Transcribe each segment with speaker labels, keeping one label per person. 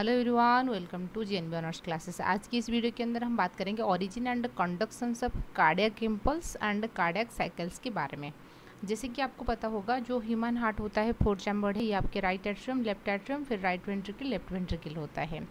Speaker 1: Hello everyone, welcome to JNB honours classes. आज की इस वीडियो के अंदर हम बात करेंगे origin and conductions of cardiac impulse and cardiac cycles के बारे में। जैसे कि आपको पता होगा, जो ह्यूमन हार्ट होता है 4 चैम्बर्ड है। ये आपके राइट एट्रियम, लेफ्ट एट्रियम, फिर राइट वेंट्रिकल, लेफ्ट वेंट्रिकल होता है।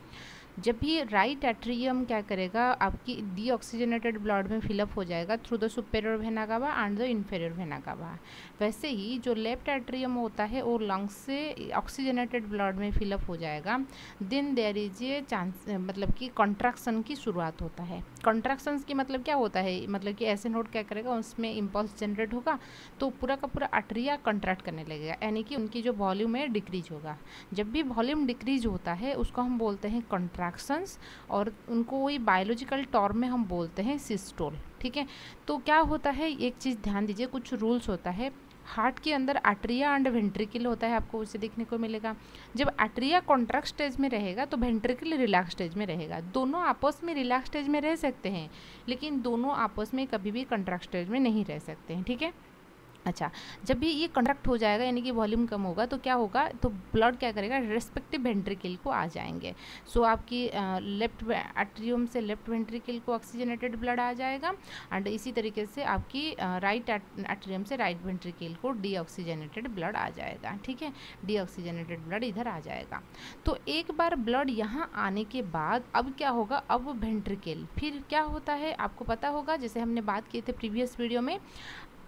Speaker 1: जब भी राइट एट्रियम क्या करेगा, आपकी डीऑक्सीजनेटेड ब्लड में फिलअप हो जाएगा through the superior vena cava and the inferior vena cava. वैसे ही जो लेफ्ट एट्रियम होता है वो लंग्स से ऑक्सीजनेटेड ब्लड में फिलअप हो जाएगा। Then there is a chance, मतलब कि कॉन्ट्रैक्शन की शुरुआत होता है। कॉन्ट्रैक्शंस की मतलब क्या होता है, मतलब कि ऐसे नोट क्या करेगा, उसमें इम्पल्स जनरेट होगा तो पूरा का पूरा आर्टरिया कॉन्ट्रैक्ट करने लगेगा, यानी कि उनकी जो वॉल्यूम है डिक्रीज होगा। जब भी वॉल्यूम डिक्रीज होता है उसको हम बोलते हैं कॉन्ट्रैक्शंस, और उनको वही बायोलॉजिकल टर्म में हम बोलते हैं सिस्टोल। ठीक है, तो क्या होता है, एक चीज़ ध्यान दीजिए, कुछ रूल्स होता है। हार्ट के अंदर आर्टरिया एंड वेंट्रिकल होता है, आपको उसे देखने को मिलेगा। जब आर्टरिया कॉन्ट्रैक्ट स्टेज में रहेगा तो वेंट्रिकल रिलैक्स स्टेज में रहेगा। दोनों आपस में रिलैक्स स्टेज में रह सकते हैं, लेकिन दोनों आपस में कभी भी कॉन्ट्रैक्ट स्टेज में नहीं रह सकते हैं। ठीक है, अच्छा, जब भी ये कंट्रैक्ट हो जाएगा यानी कि वॉल्यूम कम होगा तो क्या होगा, तो ब्लड क्या करेगा, रेस्पेक्टिव वेंट्रिकल को आ जाएंगे। सो आपकी लेफ्ट एट्रियम से लेफ्ट वेंट्रिकल को ऑक्सीजनेटेड ब्लड आ जाएगा, एंड इसी तरीके से आपकी राइट एट्रियम से राइट वेंट्रिकल को डीऑक्सीजनेटेड ब्लड आ जाएगा। ठीक है, डीऑक्सीजनेटेड ब्लड इधर आ जाएगा। तो एक बार ब्लड यहाँ आने के बाद अब क्या होगा, अब वेंट्रिकल, फिर क्या होता है आपको पता होगा, जैसे हमने बात किए थे प्रीवियस वीडियो में,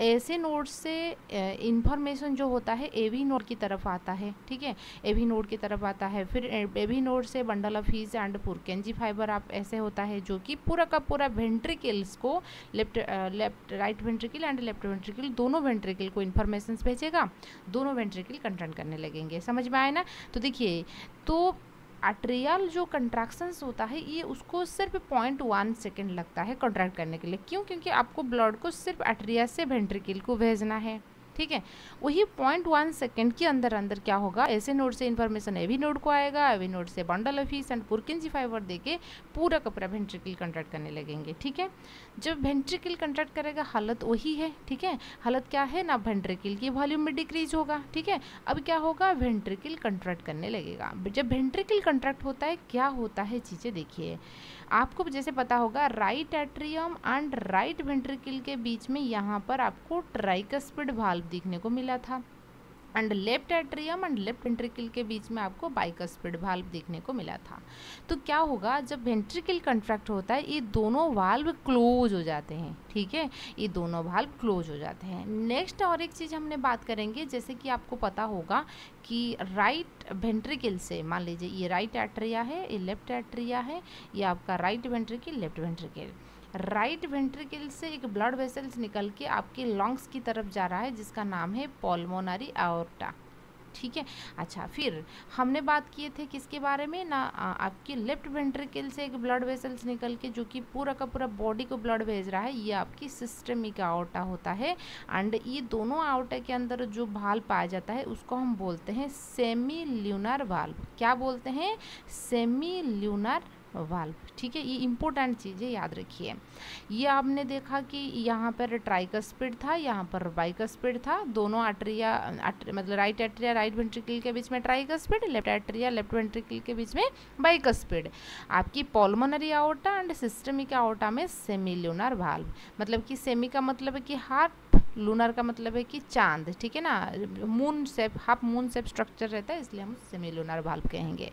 Speaker 1: ऐसे नोड से इंफॉर्मेशन जो होता है एवी नोड की तरफ आता है। ठीक है, एवी नोड की तरफ आता है, फिर एवी नोड से bundle of His and Purkinje fibre आप ऐसे होता है, जो कि पूरा का पूरा वेंट्रिकल्स को left right ventricle and left ventricle दोनों वेंट्रिकल को इन्फॉर्मेशन भेजेगा, दोनों वेंट्रिकल कंट्रैक्ट करने लगेंगे। समझ में आए ना? तो देखिए, तो आर्टेरियल जो कंट्रैक्शंस होता है ये उसको सिर्फ 0.1 सेकेंड लगता है कॉन्ट्रैक्ट करने के लिए। क्यों? क्योंकि आपको ब्लड को सिर्फ आर्टेरिया से वेंट्रिकल को भेजना है। ठीक है, वही 0.1 सेकेंड के अंदर अंदर क्या होगा, ऐसे नोड से इन्फॉर्मेशन एवी नोड को आएगा, एवी नोड से bundle of His and Purkinje fibre देके पूरा का पूरा वेंट्रिकल कंट्रैक्ट करने लगेंगे। ठीक है, जब वेंट्रिकल कंट्रैक्ट करेगा हालत वही है। ठीक है, हालत क्या है ना, वेंट्रिकल की वॉल्यूम में डिक्रीज होगा। ठीक है, अब क्या होगा, वेंट्रिकल कंट्रैक्ट करने लगेगा। जब वेंट्रिकल कंट्रैक्ट होता है क्या होता है, चीज़ें देखिए, आपको जैसे पता होगा right atrium and right ventricle के बीच में यहाँ पर आपको ट्राइकस्पिड वाल्व देखने को मिला था, and left atrium and left ventricle के बीच में आपको बाइकस्पिड वाल्व देखने को मिला था। तो क्या होगा, जब वेंट्रिकल कंट्रैक्ट होता है ये दोनों वाल्व क्लोज हो जाते हैं। ठीक है, ये दोनों वाल्व क्लोज हो जाते हैं। नेक्स्ट और एक चीज़ हमने बात करेंगे, जैसे कि आपको पता होगा कि राइट वेंट्रिकल से, मान लीजिए ये राइट एट्रिया है, ये लेफ्ट एट्रिया है, ये आपका right ventricle left ventricle, right ventricle से एक ब्लड वेसल्स निकल के आपके लंग्स की तरफ जा रहा है, जिसका नाम है पल्मोनरी आयोर्टा। ठीक है, अच्छा, फिर हमने बात किए थे किसके बारे में ना, आपके लेफ्ट वेंट्रिकल से एक ब्लड वेसल्स निकल के जो कि पूरा का पूरा बॉडी को ब्लड भेज रहा है, ये आपकी सिस्टमिक आयोर्टा होता है। एंड ये दोनों आयोर्टा के अंदर जो वाल्व पाया जाता है उसको हम बोलते हैं सेमी ल्यूनर वाल्व। क्या बोलते हैं? Semi lunar valve. ठीक है, ये इंपॉर्टेंट चीज़ है, याद रखिए। ये आपने देखा कि यहाँ पर ट्राइकस्पिड था, यहाँ पर बाइकस्पिड था, दोनों मतलब राइट एट्रिया राइट वेंट्रिकल के बीच में tricuspid, left atria left ventricle के बीच में बाइकस्पिड। आपकी पल्मोनरी आयोर्टा एंड सिस्टमिक आयोर्टा में सेमी ल्यूनर वाल्व। मतलब कि सेमी का मतलब है कि हार्ट, लूनर का मतलब है कि चांद। ठीक है ना, moon shape, half moon shape structure रहता है, इसलिए हम सेमी लूनर वाल्व कहेंगे।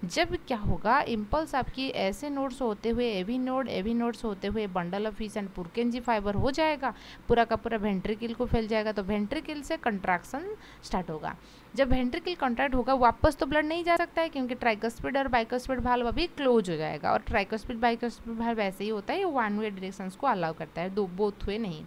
Speaker 1: जब क्या होगा, इम्पल्स आपकी ऐसे नोड से होते हुए एवी नोड से होते हुए bundle of His and Purkinje fibre हो जाएगा, पूरा का पूरा वेंट्रिकल को फैल जाएगा, तो वेंट्रिकल से कंट्रैक्शन स्टार्ट होगा। जब वेंट्रिकल कंट्रैक्ट होगा वापस तो ब्लड नहीं जा सकता है, क्योंकि ट्राइकस्पिड और बाइकस्पिड वाल्व अभी क्लोज हो जाएगा, और ट्राइकस्पिड बाइकस्पिड वाल्व ऐसे ही होता है, ये वन वे डायरेक्शंस को अलाउ करता है, दो बोथ वे नहीं।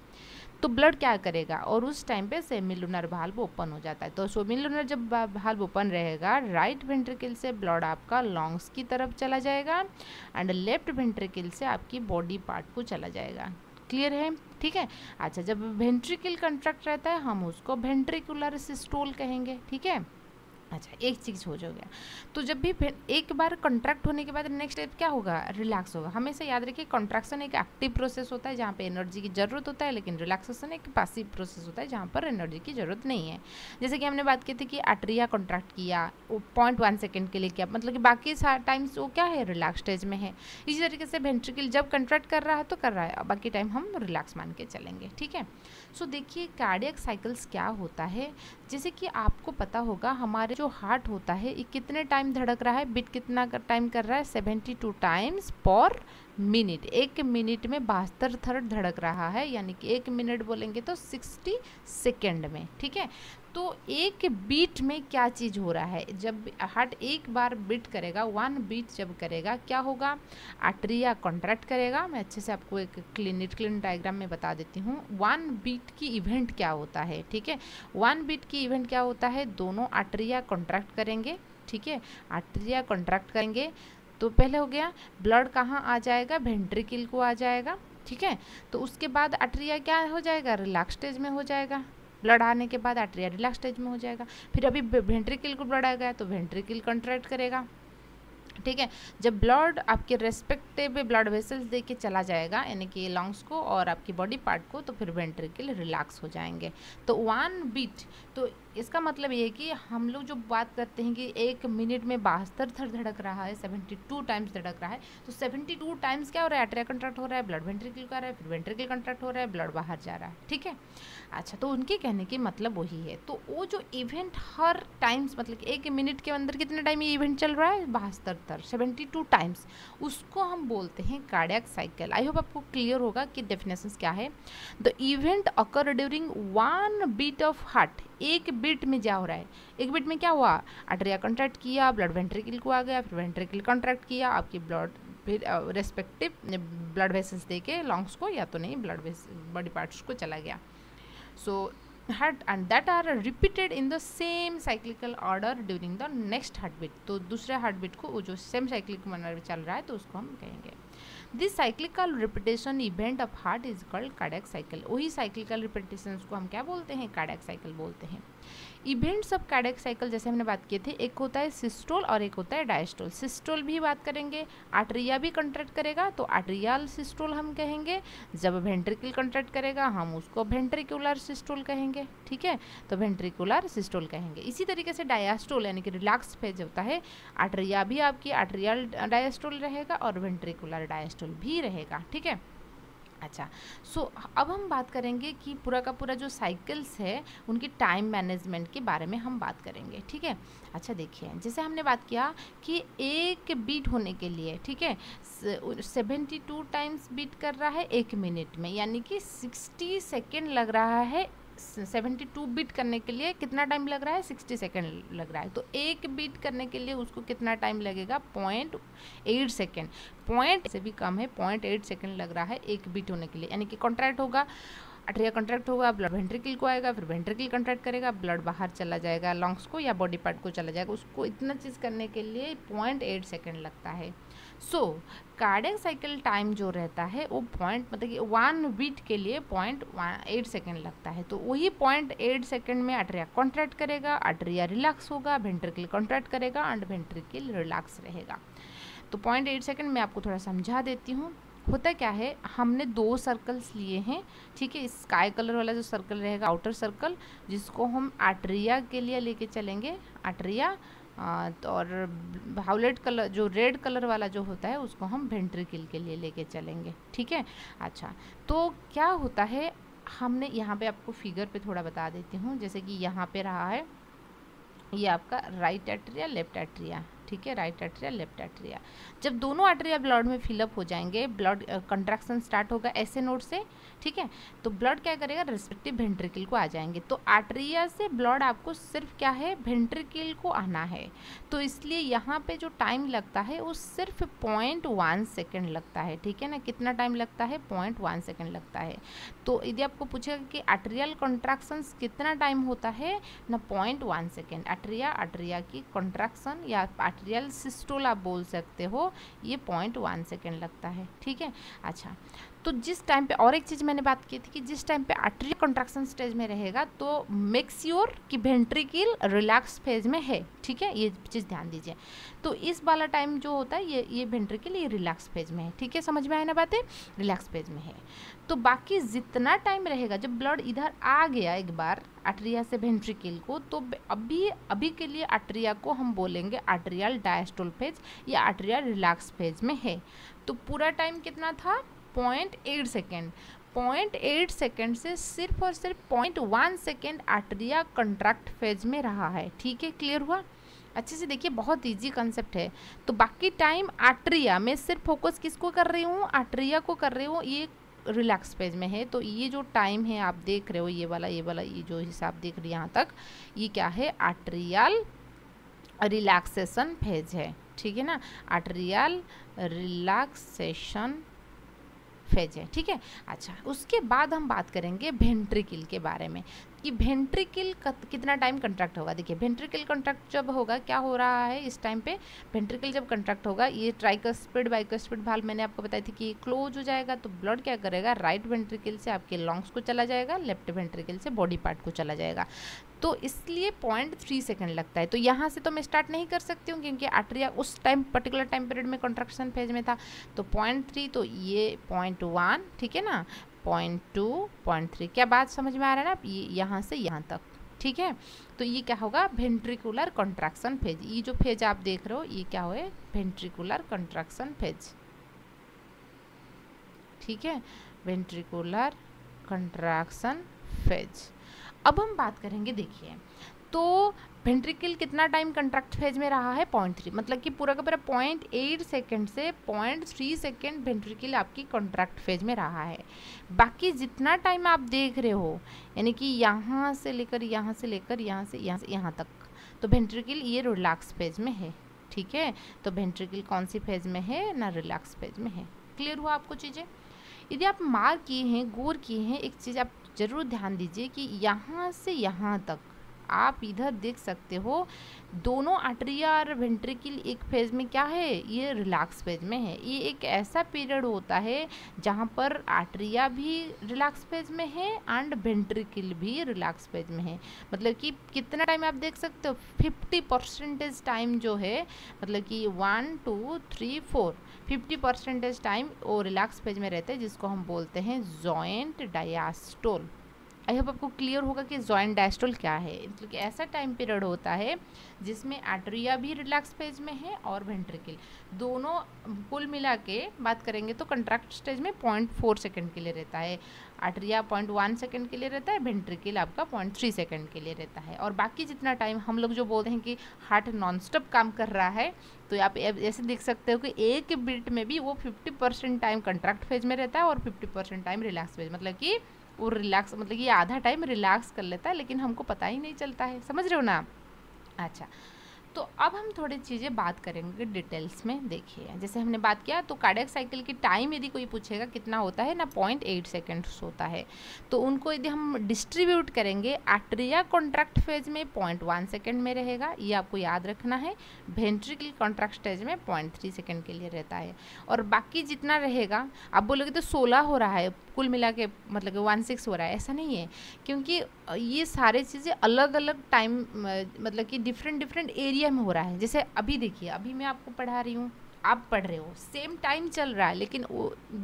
Speaker 1: तो ब्लड क्या करेगा, और उस टाइम पे सेमी लूनर वाल्व ओपन हो जाता है। तो सेमी लूनर जब वाल्व ओपन रहेगा, राइट वेंट्रिकल से ब्लड आपका लंग्स की तरफ चला जाएगा, एंड लेफ्ट वेंट्रिकल से आपकी बॉडी पार्ट को चला जाएगा। क्लियर है? ठीक है, अच्छा, जब वेंट्रिकल कंट्रैक्ट रहता है हम उसको वेंट्रिकुलर सिस्टोल कहेंगे। ठीक है, अच्छा, एक चीज़ हो गया। तो जब भी फिर एक बार कॉन्ट्रैक्ट होने के बाद नेक्स्ट स्टेप क्या होगा, रिलैक्स होगा। हमेशा याद रखिए कॉन्ट्रैक्शन एक एक्टिव प्रोसेस होता है जहाँ पे एनर्जी की ज़रूरत होता है, लेकिन रिलैक्सेशन एक पैसिव प्रोसेस होता है जहाँ पर एनर्जी की ज़रूरत नहीं है। जैसे कि हमने बात की थी कि आर्टरिया कॉन्ट्रैक्ट किया, वो 0.1 सेकेंड के लिए किया, मतलब कि बाकी टाइम्स वो क्या है, रिलैक्स स्टेज में है। इसी तरीके से वेंट्रिकल जब कॉन्ट्रैक्ट कर रहा है तो कर रहा है, बाकी टाइम हम रिलैक्स मान के चलेंगे, ठीक है। सो देखिए कार्डियक साइकिल्स क्या होता है, जैसे कि आपको पता होगा हमारे जो हार्ट होता है ये कितने टाइम धड़क रहा है, बीट कितना टाइम कर रहा है, 72 टाइम्स पर मिनट। एक मिनट में 72 थर्ड धड़क रहा है, यानी कि एक मिनट बोलेंगे तो 60 सेकेंड में, ठीक है। तो एक बीट में क्या चीज़ हो रहा है, जब हार्ट एक बार बीट करेगा, 1 बीट जब करेगा क्या होगा, आर्टरिया कॉन्ट्रैक्ट करेगा। मैं अच्छे से आपको एक क्लिन डायग्राम में बता देती हूँ। 1 बीट की इवेंट क्या होता है, ठीक है। 1 बीट की इवेंट क्या होता है, दोनों आर्टरिया कॉन्ट्रैक्ट करेंगे, ठीक है। आर्टरिया कॉन्ट्रैक्ट करेंगे तो पहले हो गया ब्लड कहाँ आ जाएगा, वेंट्रिकल को आ जाएगा, ठीक है। तो उसके बाद आर्टरिया क्या हो जाएगा, रिलैक्स स्टेज में हो जाएगा। ब्लड आने के बाद आर्टरिया रिलैक्स स्टेज में हो जाएगा। फिर अभी वेंट्रिकल को ब्लड आ गया तो वेंट्रिकल कॉन्ट्रैक्ट करेगा, ठीक है। जब ब्लड आपके रेस्पेक्टिव ब्लड वेसल्स दे के चला जाएगा, यानी कि लंग्स को और आपकी बॉडी पार्ट को, तो फिर वेंट्रिकल रिलैक्स हो जाएंगे। तो 1 बीट, तो इसका मतलब ये है कि हम लोग जो बात करते हैं कि एक मिनट में 72 थर धड़क रहा है, 72 टाइम्स धड़क रहा है, तो 72 टाइम्स क्या हो रहा है, आर्टरिया कंट्रैक्ट हो रहा है, ब्लड वेंट्रिकल का रहा है, फिर वेंट्रिकल कंट्रैक्ट हो रहा है, ब्लड बाहर जा रहा है, ठीक है। अच्छा, तो उनके कहने की मतलब वही है। तो वो जो इवेंट हर टाइम्स, मतलब कि एक मिनट के अंदर कितने टाइम ये इवेंट चल रहा है, 72 72 टाइम्स, उसको हम बोलते हैं कार्डियक साइकिल। आई होप आपको क्लियर होगा कि डेफिनेशंस क्या है। The event occur during 1 beat of heart, एक बीट में क्या हो रहा है, एक बीट में क्या हुआ, आर्टरिया कॉन्ट्रैक्ट किया, ब्लड वेंट्रिकल को आ गया, फिर वेंट्रिकल कॉन्ट्रैक्ट किया, आपकी ब्लड फिर रेस्पेक्टिव ब्लड वेसल्स दे के लंग्स को या तो नहीं ब्लड बॉडी पार्ट्स को चला गया। So heart and that are repeated in the same cyclical order during the next heartbeat। तो दूसरे हार्टबीट को वो जो सेम साइक्लिक मैनर में चल रहा है तो उसको हम कहेंगे। This cyclical repetition event of heart is called cardiac cycle. वही साइक्लिकल रिपीटेशन को हम क्या बोलते हैं, कार्डियक साइकिल बोलते हैं। इवेंट्स ऑफ कार्डियक साइकिल जैसे हमने बात किए थे, एक होता है सिस्टोल और एक होता है डायस्टोल। सिस्टोल भी बात करेंगे, आर्टरिया भी कंट्रैक्ट करेगा तो आर्टरियल सिस्टोल हम कहेंगे। जब वेंट्रिकल कंट्रैक्ट करेगा हम उसको वेंट्रिकुलर सिस्टोल कहेंगे, ठीक है। तो वेंट्रिकुलर सिस्टोल कहेंगे। इसी तरीके से डायस्टोल यानी कि रिलैक्स फेज होता है, आर्टरिया भी आपकी आर्टरियल डायस्टोल रहेगा और वेंट्रिकुलर डायस्टोल भी रहेगा, ठीक है। अच्छा, सो अब हम बात करेंगे कि पूरा का पूरा जो साइकिल्स है उनकी टाइम मैनेजमेंट के बारे में हम बात करेंगे, ठीक है। अच्छा देखिए, जैसे हमने बात किया कि एक बीट होने के लिए, ठीक है, 72 टाइम्स बीट कर रहा है एक मिनट में, यानी कि 60 सेकेंड लग रहा है। 72 बीट करने के लिए कितना टाइम लग रहा है, 60 सेकेंड लग रहा है। तो एक बीट करने के लिए उसको कितना टाइम लगेगा, 0.8 सेकेंड, पॉइंट से भी कम है, 0.8 सेकेंड लग रहा है एक बीट होने के लिए। यानी कि कॉन्ट्रैक्ट होगा, आर्टरिया कॉन्ट्रैक्ट होगा, ब्लड वेंट्रिकल को आएगा, फिर वेंट्रिकल कॉन्ट्रैक्ट करेगा, ब्लड बाहर चला जाएगा लंग्स को या बॉडी पार्ट को चला जाएगा। उसको इतना चीज़ करने के लिए 0.8 सेकेंड लगता है। सो कार्डियक साइकिल टाइम जो रहता है वो मतलब कि 1 बीट के लिए 0.8 सेकेंड लगता है। तो वही 0.8 सेकेंड में आर्टरिया कॉन्ट्रैक्ट करेगा, आर्टरिया रिलैक्स होगा, वेंट्रिकल कॉन्ट्रैक्ट करेगा एंड वेंट्रिकल रिलैक्स रहेगा। तो 0.8 सेकेंड में आपको थोड़ा समझा देती हूँ। होता क्या है, हमने 2 सर्कल्स लिए हैं, ठीक है। स्काई कलर वाला जो सर्कल रहेगा आउटर सर्कल, जिसको हम आर्टरिया के लिए लेके चलेंगे, आर्टरिया, और वायलेट कलर जो रेड कलर वाला जो होता है उसको हम वेंट्रिकल के लिए लेके चलेंगे, ठीक है। अच्छा, तो क्या होता है, हमने यहाँ पे आपको फिगर पे थोड़ा बता देती हूँ। जैसे कि यहाँ पे रहा है ये आपका राइट एट्रिया, लेफ्ट एट्रिया, ठीक है, राइट एट्रिया, लेफ्ट एट्रिया। जब दोनों एट्रिया ब्लड में फिलअप हो जाएंगे, ब्लड कंट्रैक्शन स्टार्ट होगा ऐसे नोड से, ठीक है, तो ब्लड क्या करेगा, रेस्पेक्टिव वेंट्रिकल को आ जाएंगे। तो आर्टरिया से ब्लड आपको सिर्फ क्या है, वेंट्रिकल को आना है। तो इसलिए यहाँ पे जो टाइम लगता है वो सिर्फ 0.1 सेकेंड लगता है, ठीक है ना। कितना टाइम लगता है, 0.1 सेकेंड लगता है। तो यदि आपको पूछेगा कि आर्टरियल कॉन्ट्रैक्शंस कितना टाइम होता है ना, 0.1 सेकेंड। आर्टरिया की कॉन्ट्रैक्शन या आर्टरियल सिस्टोल आप बोल सकते हो, ये 0.1 सेकेंड लगता है, ठीक है। अच्छा, तो जिस टाइम पे, और एक चीज़ मैंने बात की थी कि जिस टाइम पे आर्टरियल कंट्रैक्शन स्टेज में रहेगा तो मेक श्योर कि वेंट्रिकल रिलैक्स फेज में है, ठीक है, ये चीज़ ध्यान दीजिए। तो इस वाला टाइम जो होता है ये वेंट्रिकल ये रिलैक्स फेज में है, ठीक है, समझ में आए ना बातें, रिलैक्स फेज में है। तो बाकी जितना टाइम रहेगा, जब ब्लड इधर आ गया एक बार आर्टरिया से वेंट्रिकल को, तो अभी के लिए आर्टरिया को हम बोलेंगे आर्टरियल डायस्टोल फेज या आर्टरियल रिलैक्स फेज में है। तो पूरा टाइम कितना था, 0.8 सेकेंड। 0.8 सेकेंड से सिर्फ और सिर्फ 0.1 सेकेंड आर्टरिया कंट्रैक्ट फेज में रहा है, ठीक है, क्लियर हुआ। अच्छे से देखिए, बहुत इजी कंसेप्ट है। तो बाकी टाइम आर्टरिया में सिर्फ फोकस किसको कर रही हूँ, आर्टरिया को कर रही हूँ, ये रिलैक्स फेज में है। तो ये जो टाइम है आप देख रहे हो, ये वाला ये जो हिसाब देख रहे हो यहाँ तक, ये क्या है, आर्टरियल रिलैक्सेशन फेज है, ठीक है ना, आर्टरियल रिलैक्सेशन फेज है, ठीक है। अच्छा, उसके बाद हम बात करेंगे वेंट्रिकल के बारे में कि वेंट्रिकल कितना टाइम कंट्रैक्ट होगा। देखिए, वेंट्रिकल कंट्रैक्ट जब होगा, क्या हो रहा है इस टाइम पे, वेंट्रिकल जब कंट्रैक्ट होगा, ये ट्राइकस्पिड बाइकस्पिड वाल्व मैंने आपको बताई थी कि ये क्लोज हो जाएगा। तो ब्लड क्या करेगा, राइट वेंट्रिकल से आपके लंग्स को चला जाएगा, लेफ्ट वेंट्रिकल से बॉडी पार्ट को चला जाएगा। तो इसलिए 0.3 सेकेंड लगता है। तो यहाँ से तो मैं स्टार्ट नहीं कर सकती हूँ क्योंकि आर्टरिया उस टाइम पर्टिकुलर टाइम पीरियड में कंट्रैक्शन फेज में था। तो 0.3, तो ये 0.1, ठीक है ना, 0.2, 0.3। क्या बात समझ में आ रहा है ना, ये यहाँ से यहाँ तक, ठीक है। तो ये क्या होगा, वेंट्रिकुलर कंट्रैक्शन फेज। ये जो फेज आप देख रहे हो ये क्या हो, वेंट्रिकुलर कंट्रैक्शन फेज, ठीक है, वेंट्रिकुलर कंट्रैक्शन फेज। अब हम बात करेंगे, देखिए, तो वेंट्रिकल कितना टाइम कंट्रैक्ट फेज में रहा है, 0.3, मतलब कि पूरा का पूरा 0.8 सेकेंड से 0.3 सेकेंड वेंट्रिकल आपकी कंट्रैक्ट फेज में रहा है। बाकी जितना टाइम आप देख रहे हो, यानी कि यहाँ से लेकर यहाँ से लेकर यहाँ से यहाँ तक, तो वेंट्रिकल ये रिलैक्स फेज में है, ठीक है। तो वेंट्रिकल कौन सी फेज में है ना, रिलैक्स फेज में है। क्लियर हुआ आपको चीज़ें। यदि आप मार्क किए हैं, गौर किए हैं, एक चीज़ आप ज़रूर ध्यान दीजिए कि यहाँ से यहाँ तक आप इधर देख सकते हो, दोनों आर्टरिया और वेंट्रिकल एक फेज में क्या है, ये रिलैक्स फेज में है। ये एक ऐसा पीरियड होता है जहाँ पर आर्टरिया भी रिलैक्स फेज में है एंड वेंट्रिकल भी रिलैक्स फेज में है। मतलब कि कितना टाइम आप देख सकते हो, 50% टाइम जो है, मतलब कि 1 2 3 4 50% टाइम वो रिलैक्स फेज में रहते हैं, जिसको हम बोलते हैं जॉइंट डायस्टोल। आई होप आपको क्लियर होगा कि जॉइंट डायस्टोल क्या है। मतलब कि ऐसा टाइम पीरियड होता है जिसमें आर्टरिया भी रिलैक्स फेज में है और वेंट्रिकल दोनों कुल मिला के बात करेंगे तो कंट्रैक्ट स्टेज में 0.4 सेकेंड के लिए रहता है, आर्टरिया 0.1 सेकेंड के लिए रहता है, वेंट्रिकल आपका 0.3 सेकेंड के लिए रहता है। और बाकी जितना टाइम हम लोग जो बोलते हैं कि हार्ट नॉन स्टॉप काम कर रहा है, तो आप ऐसे देख सकते हो कि एक बीट में भी वो 50% टाइम कंट्रैक्ट फेज में रहता है और 50% टाइम रिलैक्स फेज, मतलब कि वो रिलैक्स, मतलब कि आधा टाइम रिलैक्स कर लेता है, लेकिन हमको पता ही नहीं चलता है। समझ रहे हो ना। अच्छा, तो अब हम थोड़ी चीज़ें बात करेंगे डिटेल्स में। देखिए, जैसे हमने बात किया तो कार्डियक साइकिल की टाइम यदि कोई पूछेगा कितना होता है ना, 0.8 सेकेंड्स होता है। तो उनको यदि हम डिस्ट्रीब्यूट करेंगे, आर्टरिया कॉन्ट्रैक्ट फेज में 0.1 सेकेंड में रहेगा, ये आपको याद रखना है। वेंट्रिकल कॉन्ट्रैक्ट स्टेज में 0.3 सेकेंड के लिए रहता है। और बाकी जितना रहेगा, आप बोलोगे तो 16 हो रहा है कुल मिला के, मतलब कि 16 हो रहा है, ऐसा नहीं है, क्योंकि ये सारे चीज़ें अलग अलग टाइम, मतलब कि डिफरेंट एरिया में हो रहा है। जैसे अभी देखिए, अभी मैं आपको पढ़ा रही हूँ, आप पढ़ रहे हो, सेम टाइम चल रहा है, लेकिन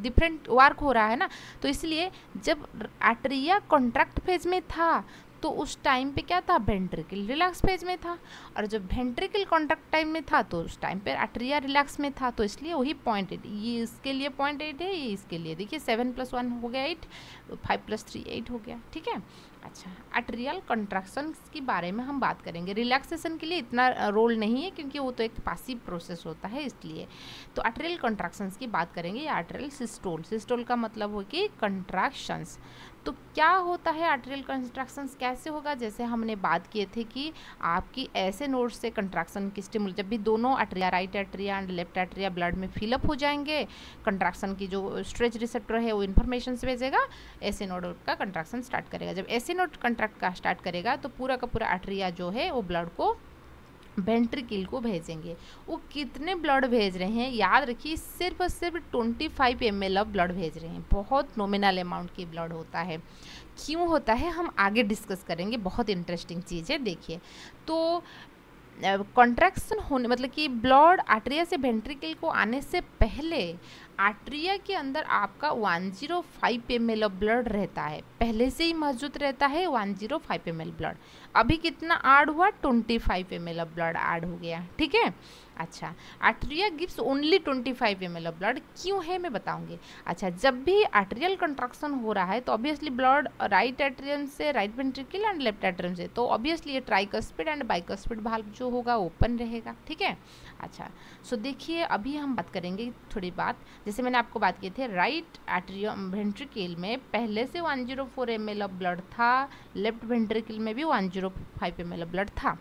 Speaker 1: डिफरेंट वर्क हो रहा है ना। तो इसलिए जब आर्टरिया कॉन्ट्रैक्ट फेज में था तो उस टाइम पे क्या था, वेंट्रिकल रिलैक्स फेज में था, और जब वेंट्रिकल कॉन्ट्रैक्ट टाइम में था तो उस टाइम पे आर्टरिया रिलैक्स में था। तो इसलिए वही 0.8, ये इसके लिए 0.8 है, ये इसके लिए। देखिए 7 + 1 हो गया 8, 5 + 3 8 हो गया, ठीक है। अच्छा, आर्टरियल कंट्रैक्शन के बारे में हम बात करेंगे। रिलैक्सेशन के लिए इतना रोल नहीं है क्योंकि वो तो एक पासिव प्रोसेस होता है, इसलिए। तो आर्टरियल कंट्रैक्शंस की बात करेंगे, या आर्टरियल सिस्टोल। सिस्टोल का मतलब हो कि कंट्रैक्शंस। तो क्या होता है आर्टरियल कंट्रैक्शंस, कैसे होगा, जैसे हमने बात किए थे कि आपकी ऐसे नोड से कंट्रैक्शन की स्टिमुल, जब भी दोनों आर्टरिया, राइट आर्टरिया एंड लेफ्ट आर्टरिया ब्लड में फिलअप हो जाएंगे, कंट्रैक्शन की जो स्ट्रेच रिसेप्टर है वो इन्फॉर्मेशन भेजेगा, ऐसे नोड का कंट्रैक्शन स्टार्ट करेगा। जब ऐसे नोड कंट्रैक्ट का स्टार्ट करेगा तो पूरा का पूरा आर्टरिया जो है वो ब्लड को वेंट्रिकल को भेजेंगे। वो कितने ब्लड भेज रहे हैं याद रखिए, सिर्फ और सिर्फ 25 ml ऑफ ब्लड भेज रहे हैं। बहुत नॉमिनल अमाउंट की ब्लड होता है। क्यों होता है हम आगे डिस्कस करेंगे, बहुत इंटरेस्टिंग चीज़ है। देखिए तो कॉन्ट्रैक्शन होने मतलब कि ब्लड आर्टरिया से वेंट्रिकल को आने से पहले आर्टरिया के अंदर आपका 105 ml ऑफ ब्लड रहता है, पहले से ही मौजूद रहता है 105 ml ब्लड। अभी कितना ऐड हुआ, 25 ml ऑफ ब्लड ऐड हो गया, ठीक है। अच्छा, atria gives only 25 ml of blood, क्यों है मैं बताऊंगी। अच्छा, जब भी आर्टरियल कंट्रैक्शन हो रहा है तो ऑब्वियसली ब्लड राइट एट्रियम से, right ventricle and left atrium से, तो ऑब्वियसली ये ट्राइकस्पिड एंड बाइकस्पिड वाल्व जो होगा ओपन रहेगा, ठीक है। अच्छा, सो देखिए अभी हम बात करेंगे थोड़ी बात, जैसे मैंने आपको बात की थी राइट एट्रियम वेंट्रिकल में पहले से 104 ml ऑफ ब्लड था, लेफ्ट वेंट्रिकल में भी 105 ml ऑफ ब्लड था।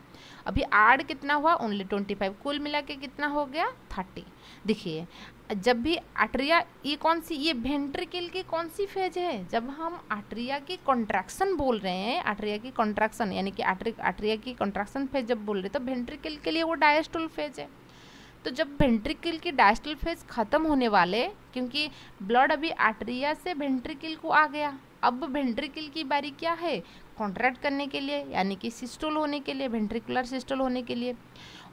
Speaker 1: अभी ऐड कितना हुआ, ओनली 25, कुल मिला के कितना हो गया 30। देखिए जब भी आर्टरिया, ये कौन सी, ये वेंट्रिकल की कौन सी फेज है, जब हम आर्टरिया की कॉन्ट्रैक्शन बोल रहे हैं, आर्टरिया की कॉन्ट्रैक्शन यानी कि आर्टरिया की कॉन्ट्रैक्शन फेज जब बोल रहे हैं तो वेंट्रिकल के लिए वो डायस्टोल फेज है। तो जब वेंट्रिकल की डायस्टोल फेज खत्म होने वाले, क्योंकि ब्लड अभी आर्टरिया से वेंट्रिकल को आ गया, अब वेंट्रिकल की बारी क्या है, कॉन्ट्रैक्ट करने के लिए, यानी कि सिस्टोल होने के लिए, वेंट्रिकुलर सिस्टोल होने के लिए।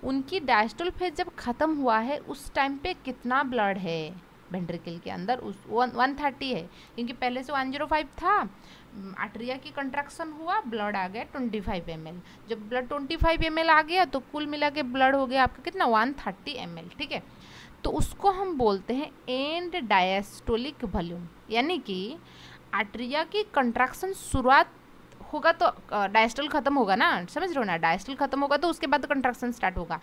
Speaker 1: उनकी डायस्टोल फेज जब खत्म हुआ है उस टाइम पे कितना ब्लड है वेंट्रिकल के अंदर, उस 130 है, क्योंकि पहले से 105 था, आर्टरिया की कंट्रैक्शन हुआ, ब्लड आ गया 25 ml। जब ब्लड 25 ml आ गया तो कुल मिला के ब्लड हो गया आपका कितना, 130 ml, ठीक है। तो उसको हम बोलते हैं एंड डायस्टोलिक वॉल्यूम, यानी कि आर्टरिया की कंट्रैक्शन शुरुआत होगा तो डायस्टोल खत्म होगा ना, समझ रहे हो ना, डायस्टोल खत्म होगा तो उसके बाद कंट्रैक्शन स्टार्ट होगा।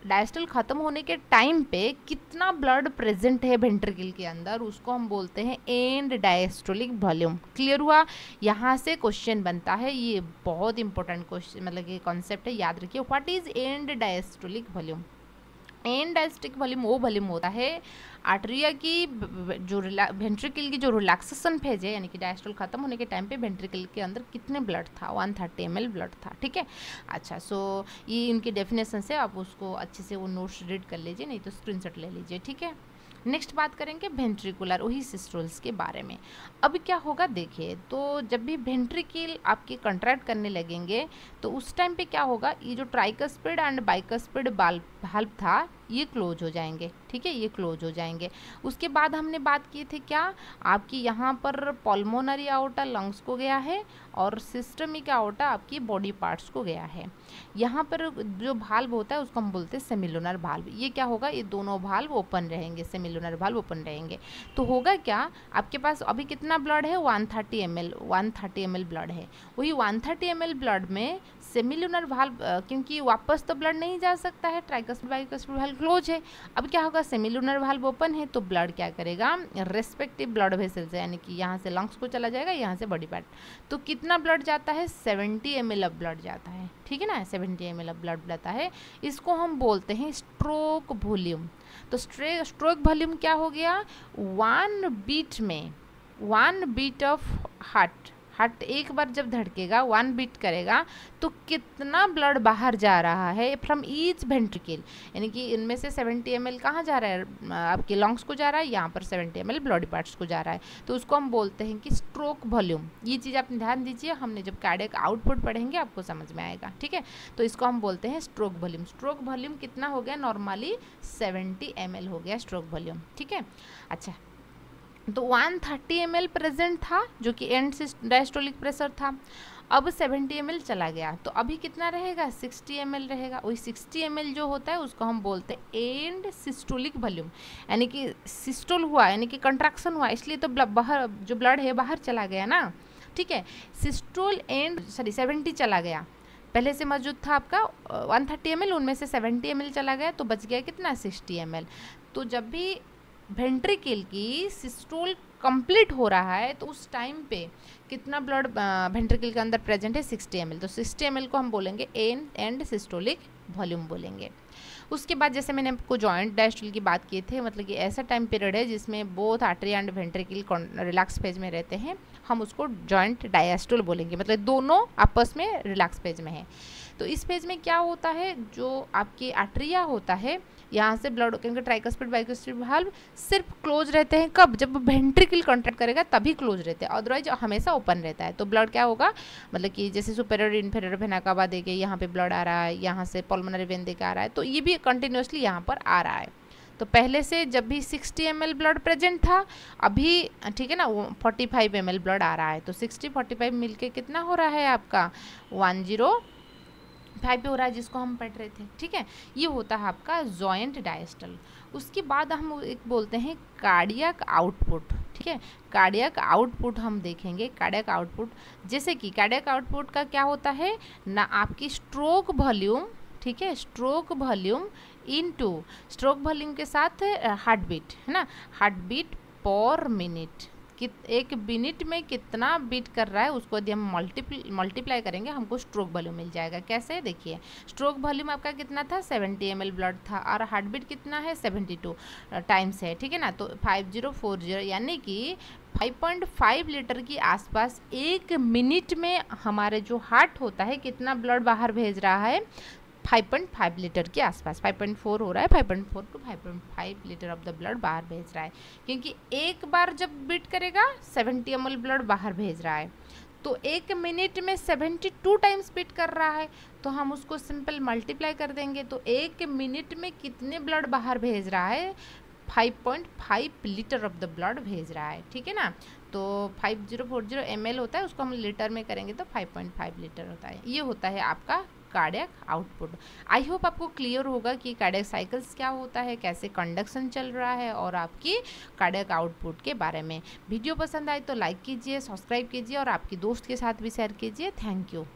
Speaker 1: डायस्टोल खत्म होने के टाइम पे कितना ब्लड प्रेजेंट है वेंट्रिकल के अंदर, उसको हम बोलते हैं एंड डायस्टोलिक वॉल्यूम। क्लियर हुआ, यहाँ से क्वेश्चन बनता है, ये बहुत इंपॉर्टेंट क्वेश्चन मतलब ये कॉन्सेप्ट है, याद रखिए। What is and diastolic volume. And diastolic volume वो वॉल्यूम होता है आर्टरिया की जो वेंट्रिकल की जो रिलैक्सेशन फेज है, यानी कि डायस्टोल खत्म होने के टाइम पे वेंट्रिकल के अंदर कितने ब्लड था, 130 ml ब्लड था, ठीक है। अच्छा, सो ये इनकी डेफिनेशन से आप उसको अच्छे से वो नोट्स रीड कर लीजिए, नहीं तो स्क्रीनशॉट ले लीजिए, ठीक है। नेक्स्ट बात करेंगे वेंट्रिकुलर वही सिस्टोल्स के बारे में। अब क्या होगा देखिए, तो जब भी वेंट्रिकल आपके कंट्रैक्ट करने लगेंगे तो उस टाइम पे क्या होगा, ये जो ट्राइकस्पिड एंड बाइकस्पिड वाल्व था ये क्लोज हो जाएंगे, ठीक है, ये क्लोज हो जाएंगे। उसके बाद हमने बात की थी क्या, आपकी यहाँ पर पल्मोनरी आउटा लंग्स को गया है और सिस्टमिक आउटा आपकी बॉडी पार्ट्स को गया है। यहाँ पर जो भाल्व होता है उसको हम बोलते हैं सेमिलुनर भाल्व। ये क्या होगा, ये दोनों भाल्व ओपन रहेंगे, सेमिलुनर भाल्व ओपन रहेंगे। तो होगा क्या, आपके पास अभी कितना ब्लड है, 130 ml ब्लड है। वही 130 ml ब्लड में सेमिलुनर भाल्व, क्योंकि वापस तो ब्लड नहीं जा सकता है, ट्राइकस्पिड बाइकस्पिड भाल्व क्लोज है। अब क्या होगा, सेमिलुनर भाल्व ओपन है तो ब्लड क्या करेगा, रेस्पेक्टिव ब्लड वेसल्स यानी कि यहाँ से लंग्स को चला जाएगा, यहाँ से बॉडी पार्ट। तो कितना ब्लड जाता है, 70 ml ऑफ ब्लड जाता है, ठीक है ना, 70 ml ऑफ ब्लड जाता है। इसको हम बोलते हैं स्ट्रोक वॉल्यूम। तो स्ट्रोक वॉल्यूम क्या हो गया, 1 बीट में, 1 बीट ऑफ हार्ट एक बार जब धड़केगा, 1 बीट करेगा तो कितना ब्लड बाहर जा रहा है फ्रॉम ईच वेंट्रिकल, यानी कि इनमें से 70 ml कहाँ जा रहा है, आपके लंग्स को जा रहा है, यहाँ पर 70 ml बॉडी पार्ट्स को जा रहा है। तो उसको हम बोलते हैं कि स्ट्रोक वॉल्यूम। ये चीज़ आप ध्यान दीजिए, हमने जब कार्डियक आउटपुट पढ़ेंगे आपको समझ में आएगा, ठीक है। तो इसको हम बोलते हैं स्ट्रोक वॉल्यूम। स्ट्रोक वॉल्यूम कितना हो गया, नॉर्मली 70 ml हो गया स्ट्रोक वॉल्यूम, ठीक है। अच्छा, तो 130 ml प्रेजेंट था जो कि एंड डायस्टोलिक प्रेशर था। अब 70 ml चला गया तो अभी कितना रहेगा, 60 ml रहेगा। वही 60 ml जो होता है उसको हम बोलते हैं एंड सिस्टोलिक वॉल्यूम, यानी कि सिस्टोल हुआ यानी कि कंट्रैक्शन हुआ, इसलिए तो बाहर जो ब्लड है बाहर चला गया ना, ठीक है। सिस्टोल एंड 70 चला गया, पहले से मौजूद था आपका 130 ml, उनमें से 70 ml चला गया तो बच गया कितना, 60 ml। तो जब भी वेंट्रिकल की सिस्टोल कंप्लीट हो रहा है तो उस टाइम पे कितना ब्लड वेंट्रिकल के अंदर प्रेजेंट है, 60 ml। तो 60 ml को हम बोलेंगे एंड सिस्टोलिक वॉल्यूम बोलेंगे। उसके बाद जैसे मैंने आपको जॉइंट डायस्टोल की बात की थी, मतलब कि ऐसा टाइम पीरियड है जिसमें both artery and ventricle relax phase में रहते हैं, हम उसको जॉइंट डायस्टोल बोलेंगे, मतलब दोनों आपस में रिलैक्स फेज में है। तो इस फेज में क्या होता है, जो आपकी आर्टरिया होता है यहाँ से ब्लड, क्योंकि ट्राइकस्पिड बाइकस्पिड वाल्व सिर्फ क्लोज रहते हैं कब, जब वेंट्रिकल कॉन्ट्रैक्ट करेगा तभी क्लोज रहते हैं, अदरवाइज हमेशा ओपन रहता है। तो ब्लड क्या होगा, मतलब कि जैसे सुपेरियर इन्फीरियर वेना कावा देके यहाँ पे ब्लड आ रहा है, यहाँ से पल्मोनरी वेन देके आ रहा है, तो ये भी कंटिन्यूसली यहाँ पर आ रहा है। तो पहले से जब भी 60 ml ब्लड प्रेजेंट था, अभी ठीक है ना 45 ml ब्लड आ रहा है, तो 60 45 मिलके कितना हो रहा है आपका 105 पे हो रहा है, जिसको हम पढ़ रहे थे। ठीक है, ये होता है आपका जॉइंट डायस्टल। उसके बाद हम एक बोलते हैं कार्डियक आउटपुट। ठीक है, कार्डियक आउटपुट हम देखेंगे। कार्डियक आउटपुट, जैसे कि कार्डियक आउटपुट का क्या होता है ना, आपकी स्ट्रोक वॉल्यूम, ठीक है, stroke volume into stroke volume के साथ हार्ट बीट, है ना, हार्ट बीट पर मिनट, एक मिनट में कितना बीट कर रहा है उसको यदि हम मल्टीप्लाई करेंगे हमको स्ट्रोक वॉल्यूम मिल जाएगा। कैसे, देखिए स्ट्रोक वॉल्यूम आपका कितना था 70 ml ब्लड था, और हार्ट बीट कितना है 72 टाइम्स है। ठीक है ना, तो 5040 यानी कि 5.5 लीटर की आसपास एक मिनट में हमारे जो हार्ट होता है कितना ब्लड बाहर भेज रहा है, 5.5 लीटर के आसपास, 5.4 हो रहा है, 5.4 to 5.5 litre of the blood बाहर भेज रहा है, क्योंकि एक बार जब बीट करेगा 70 ml ब्लड बाहर भेज रहा है, तो एक मिनट में 72 टाइम्स बीट कर रहा है, तो हम उसको सिंपल मल्टीप्लाई कर देंगे, तो एक मिनट में कितने ब्लड बाहर भेज रहा है, 5.5 लीटर ऑफ द ब्लड भेज रहा है। ठीक है ना, तो 5040 ml होता है, उसको हम लीटर में करेंगे तो 5.5 लीटर होता है। ये होता है आपका कार्डियक आउटपुट। आई होप आपको क्लियर होगा कि कार्डियक साइकिल्स क्या होता है, कैसे कंडक्शन चल रहा है, और आपकी कार्डियक आउटपुट के बारे में। वीडियो पसंद आए तो लाइक कीजिए, सब्सक्राइब कीजिए और आपकी दोस्त के साथ भी शेयर कीजिए। Thank you.